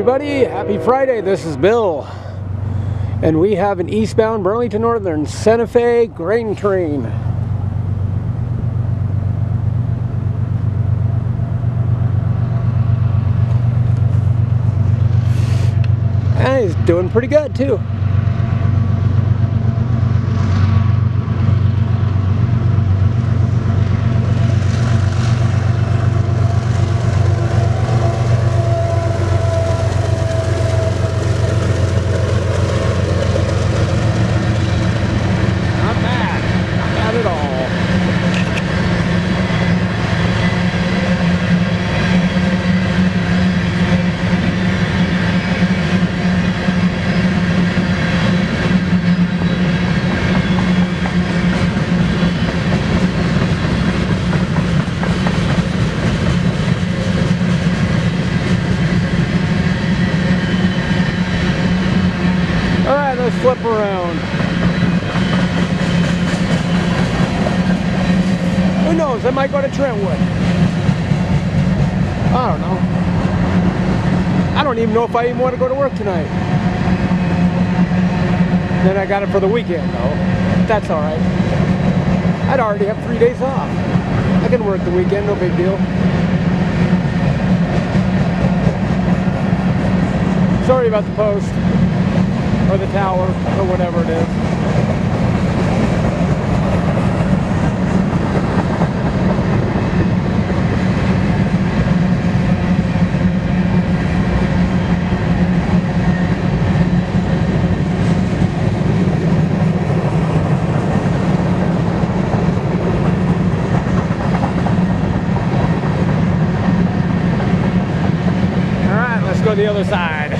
everybody, happy Friday. This is Bill, and we have an eastbound Burlington Northern Santa Fe grain train. And he's doing pretty good too. Let's flip around. Who knows? I might go to Trentwood. I don't know. I don't even know if I even want to go to work tonight. Then I got it for the weekend, though. That's all right. I'd already have 3 days off. I can work the weekend, no big deal. Sorry about the post. Or the tower, or whatever it is. All right, let's go to the other side.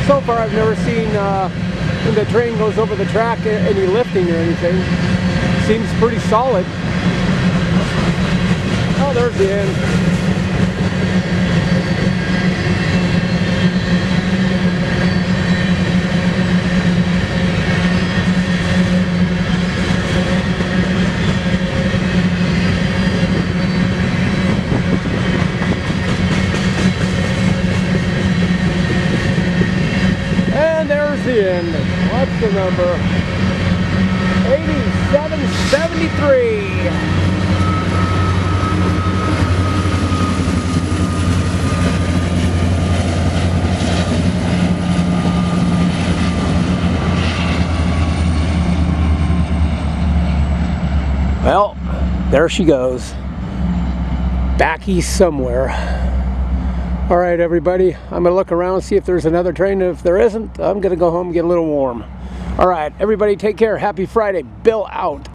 So far, I've never seen when the train goes over the track any lifting or anything. Seems pretty solid. Oh, there's the end. The end. What's the number? 8773. Well, there she goes. Back east somewhere. All right, everybody, I'm going to look around and see if there's another train. If there isn't, I'm going to go home and get a little warm. All right, everybody, take care. Happy Friday. Bill out.